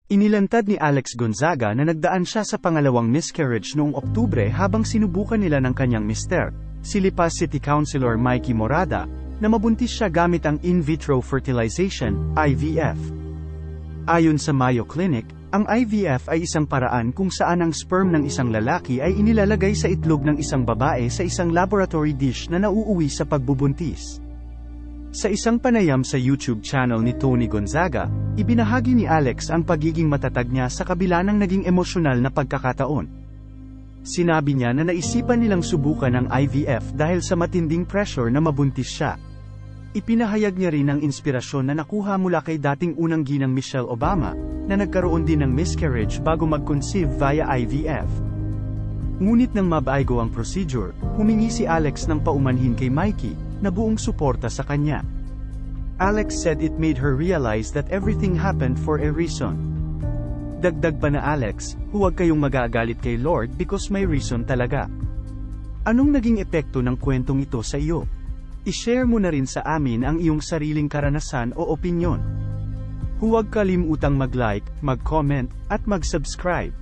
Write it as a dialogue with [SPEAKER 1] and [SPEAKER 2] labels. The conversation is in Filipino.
[SPEAKER 1] Inilantad ni Alex Gonzaga na nagdaan siya sa pangalawang miscarriage noong Oktubre habang sinubukan nila ng kanyang mister, si Lipa City Councilor Mikey Morada, na mabuntis siya gamit ang in vitro fertilization, IVF. Ayon sa Mayo Clinic, ang IVF ay isang paraan kung saan ang sperm ng isang lalaki ay inilalagay sa itlog ng isang babae sa isang laboratory dish na nauuwi sa pagbubuntis. Sa isang panayam sa YouTube channel ni Tony Gonzaga, ibinahagi ni Alex ang pagiging matatag niya sa kabila ng naging emosyonal na pagkakataon. Sinabi niya na naisipan nilang subukan ang IVF dahil sa matinding pressure na mabuntis siya. Ipinahayag niya rin ang inspirasyon na nakuha mula kay dating unang ginang Michelle Obama, na nagkaroon din ng miscarriage bago mag-conceive via IVF. Ngunit nang mabago ang procedure, humingi si Alex ng paumanhin kay Mikey, na buong suporta sa kanya. Alex said it made her realize that everything happened for a reason. Dagdag pa na Alex, huwag kayong magagalit kay Lord because may reason talaga. Anong naging epekto ng kwentong ito sa iyo? I-share mo na rin sa amin ang iyong sariling karanasan o opinyon. Huwag kalimutang mag-like, mag-comment, at mag-subscribe.